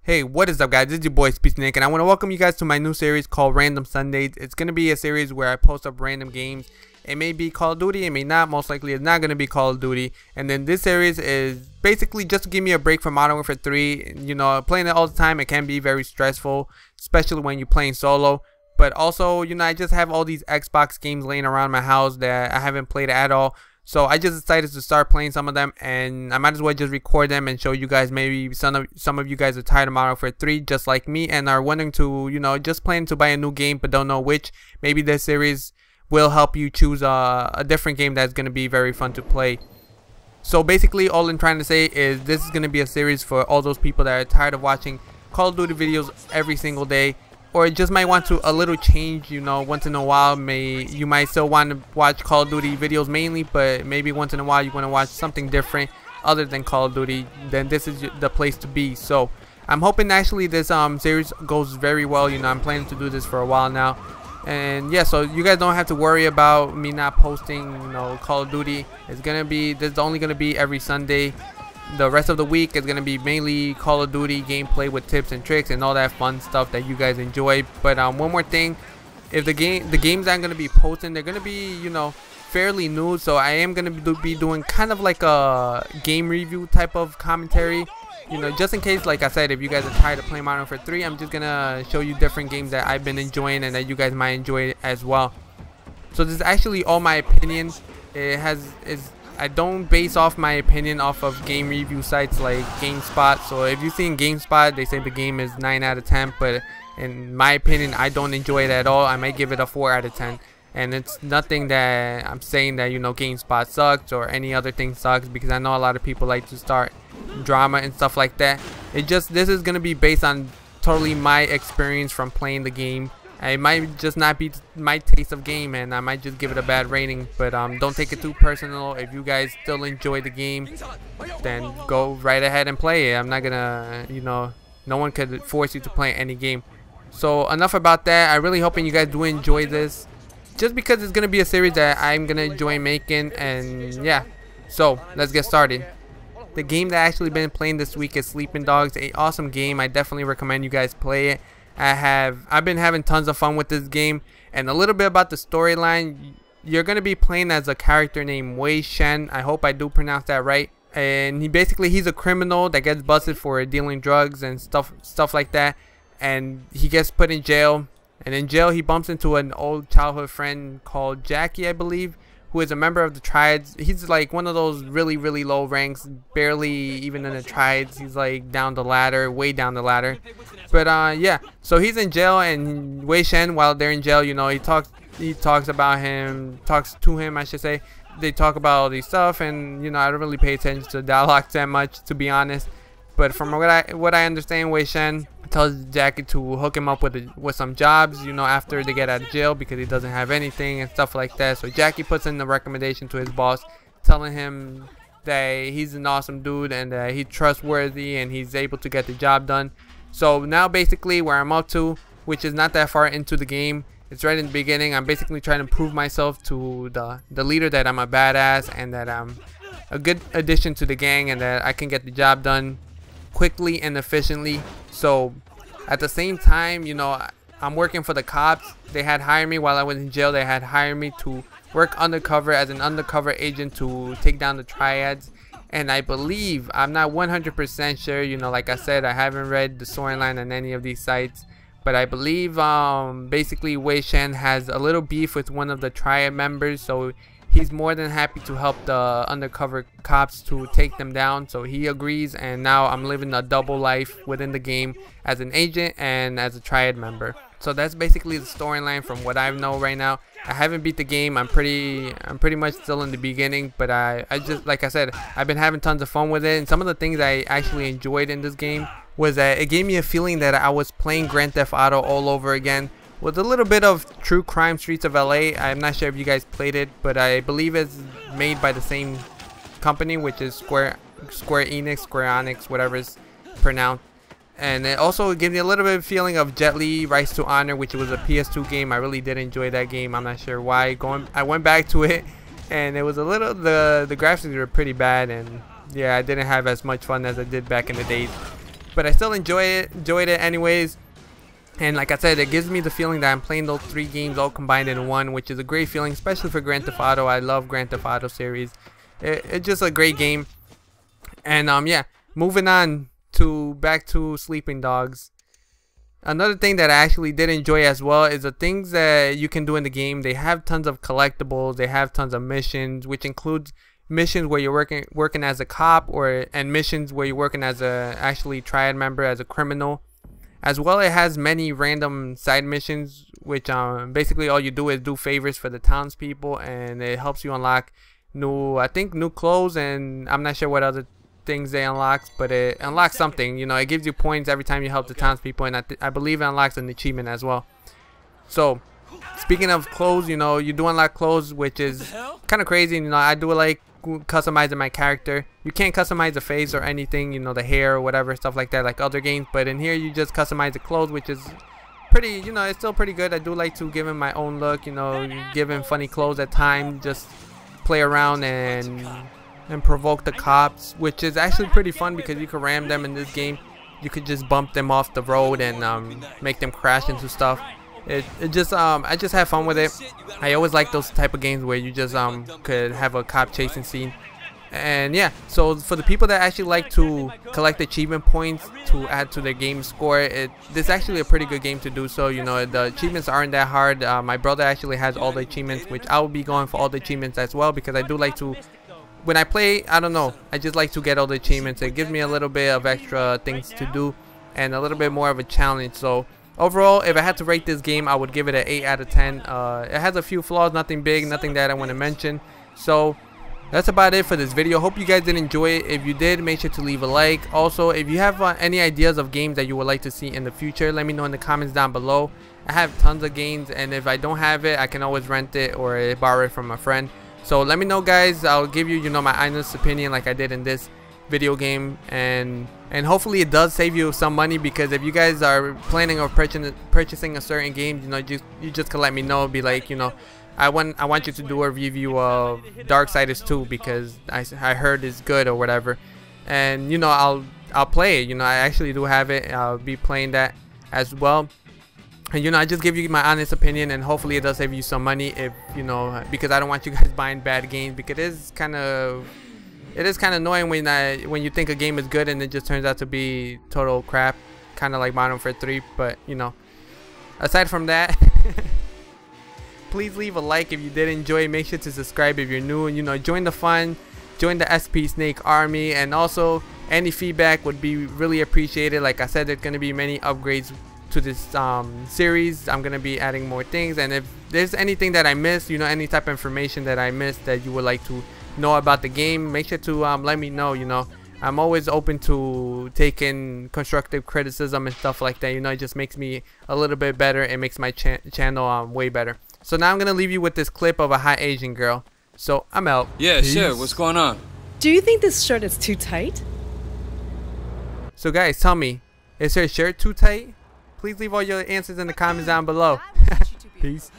Hey, what is up guys, this is your boy SPSnake, and I want to welcome you guys to my new series called Random Sundays. It's going to be a series where I post up random games. It may be Call of Duty, it may not, most likely it's not going to be Call of Duty. And then this series is basically just to give me a break from Modern Warfare 3. You know, playing it all the time, it can be very stressful, especially when you're playing solo. But also, you know, I just have all these Xbox games laying around my house that I haven't played at all. So I just decided to start playing some of them, and I might as well just record them and show you guys. Maybe some of you guys are tired of Modern Warfare 3 just like me and are wanting to, you know, just planning to buy a new game but don't know which. Maybe this series will help you choose a different game that's going to be very fun to play. So basically all I'm trying to say is this is going to be a series for all those people that are tired of watching Call of Duty videos every single day, or just might want to a little change, you know, once in a while. You might still want to watch Call of Duty videos mainly, but maybe once in a while you want to watch something different other than Call of Duty. Then this is the place to be. So I'm hoping actually this series goes very well. You know, I'm planning to do this for a while now, and yeah, so you guys don't have to worry about me not posting, you know, Call of Duty. It's gonna be, this is only gonna be every Sunday. The rest of the week is going to be mainly Call of Duty gameplay with tips and tricks and all that fun stuff that you guys enjoy. But one more thing, if the games I'm going to be posting, they're going to be, you know, fairly new. So I am going to be doing kind of like a game review type of commentary. You know, just in case, like I said, if you guys are tired of playing Modern Warfare 3, I'm just going to show you different games that I've been enjoying and that you guys might enjoy as well. So this is actually all my opinion. I don't base off my opinion off of game review sites like GameSpot. So if you've seen GameSpot, they say the game is 9 out of 10, but in my opinion, I don't enjoy it at all. I might give it a 4 out of 10. And it's nothing that I'm saying that, you know, GameSpot sucks or any other thing sucks, because I know a lot of people like to start drama and stuff like that. This is going to be based on totally my experience from playing the game. It might just not be my taste of game, and I might just give it a bad rating. But don't take it too personal. If you guys still enjoy the game, then go right ahead and play it. I'm not gonna, you know, no one could force you to play any game. So enough about that. I'm really hoping you guys do enjoy this, just because it's gonna be a series that I'm gonna enjoy making. And yeah, so let's get started. The game that I actually been playing this week is Sleeping Dogs. An awesome game. I definitely recommend you guys play it. I've been having tons of fun with this game. And a little bit about the storyline, you're going to be playing as a character named Wei Shen. I hope I do pronounce that right. And he's a criminal that gets busted for dealing drugs and stuff like that, and he gets put in jail. And in jail he bumps into an old childhood friend called Jackie, I believe, who is a member of the Triads. He's like one of those really low ranks, barely even in the Triads. He's like down the ladder, way down the ladder. But yeah, so he's in jail, and Wei Shen, while they're in jail, you know, he talks to him, I should say. They talk about all these stuff, and you know, I don't really pay attention to dialogue that much, to be honest. But from what I understand, Wei Shen tells Jackie to hook him up with some jobs, you know, after they get out of jail, because he doesn't have anything and stuff like that. So Jackie puts in the recommendation to his boss, telling him that he's an awesome dude and that he's trustworthy and he's able to get the job done. So now basically where I'm up to, which is not that far into the game, it's right in the beginning. I'm basically trying to prove myself to the leader that I'm a badass and that I'm a good addition to the gang and that I can get the job done quickly and efficiently. So at the same time, you know, I'm working for the cops. They had hired me while I was in jail. They had hired me to work undercover as an undercover agent to take down the Triads. And I believe, I'm not 100% sure, you know, like I said, I haven't read the storyline on any of these sites, but I believe basically Wei Shen has a little beef with one of the Triad members, so he's more than happy to help the undercover cops to take them down. So he agrees, and now I'm living a double life within the game as an agent and as a Triad member. So that's basically the storyline from what I know right now. I haven't beat the game. I'm pretty much still in the beginning, but I just, like I said, I've been having tons of fun with it. And some of the things I actually enjoyed in this game was that it gave me a feeling that I was playing Grand Theft Auto all over again, with a little bit of True Crime Streets of LA. I'm not sure if you guys played it, but I believe it's made by the same company, which is Square Enix, whatever it's pronounced. And it also gave me a little bit of feeling of Jet Li Rise to Honor, which was a PS2 game. I really did enjoy that game. I'm not sure why. I went back to it, and it was a little, the graphics were pretty bad, and yeah, I didn't have as much fun as I did back in the days. but I still enjoyed it anyways. And like I said, it gives me the feeling that I'm playing those 3 games all combined in one, which is a great feeling, especially for Grand Theft Auto. I love Grand Theft Auto series. It's just a great game. And yeah, moving on to back to Sleeping Dogs. Another thing that I actually did enjoy as well is the things that you can do in the game. They have tons of collectibles. They have tons of missions, which includes missions where you're working as a cop, and missions where you're working as a actually triad member, as a criminal. As well, it has many random side missions, which basically all you do is do favors for the townspeople, and it helps you unlock I think new clothes, and I'm not sure what other things they unlock, but it unlocks something. You know, it gives you points every time you help the townspeople, and I believe it unlocks an achievement as well. So, speaking of clothes, you know, you do unlock clothes, which is kind of crazy. You know, I do like customizing my character. You can't customize the face or anything, you know, the hair or whatever, stuff like that, like other games, but in here you just customize the clothes, which is pretty, you know, it's still pretty good. I do like to give him my own look, you know, give him funny clothes at times, just play around and provoke the cops, which is actually pretty fun because you can ram them in this game. You could just bump them off the road and make them crash into stuff. I just have fun with it. I always like those type of games where you just could have a cop chasing scene. And yeah, so for the people that actually like to collect achievement points to add to their game score, this is actually a pretty good game to do so. You know, the achievements aren't that hard. My brother actually has all the achievements, which I will be going for all the achievements as well, because I do like to, when I play, I don't know, I just like to get all the achievements. It gives me a little bit of extra things to do and a little bit more of a challenge. So overall, if I had to rate this game, I would give it an 8 out of 10. It has a few flaws, nothing big, nothing that I want to mention. So that's about it for this video. Hope you guys did enjoy it. If you did, make sure to leave a like. Also, if you have any ideas of games that you would like to see in the future, let me know in the comments down below. I have tons of games, and if I don't have it, I can always rent it or borrow it from a friend. So let me know, guys. I'll give you, you know, my honest opinion like I did in this video game, and hopefully it does save you some money, because if you guys are planning on purchasing a certain game, you know, you just can let me know. Be like, you know, I want you to do a review of Darksiders 2 because I heard it's good or whatever, and you know, I'll play it. You know, I actually do have it. I'll be playing that as well. And you know, I just give you my honest opinion, and hopefully it does save you some money, if you know, because I don't want you guys buying bad games, because it is kind of annoying when you think a game is good and it just turns out to be total crap, kind of like Modern Warfare 3. But you know, aside from that, please leave a like if you did enjoy. Make sure to subscribe if you're new, and you know, join the fun, join the SP Snake army, and also any feedback would be really appreciated. Like I said, there's gonna be many upgrades to this series. I'm gonna be adding more things, and if there's anything that I missed, you know, any type of information that I missed that you would like to know about the game, make sure to let me know. You know, I'm always open to taking constructive criticism and stuff like that. You know, it just makes me a little bit better. It makes my channel way better. So now I'm gonna leave you with this clip of a hot Asian girl. So I'm out. Yeah, Peace. sure. What's going on? Do you think this shirt is too tight? So guys, tell me, is her shirt too tight? Please leave all your answers in the comments down below. Peace.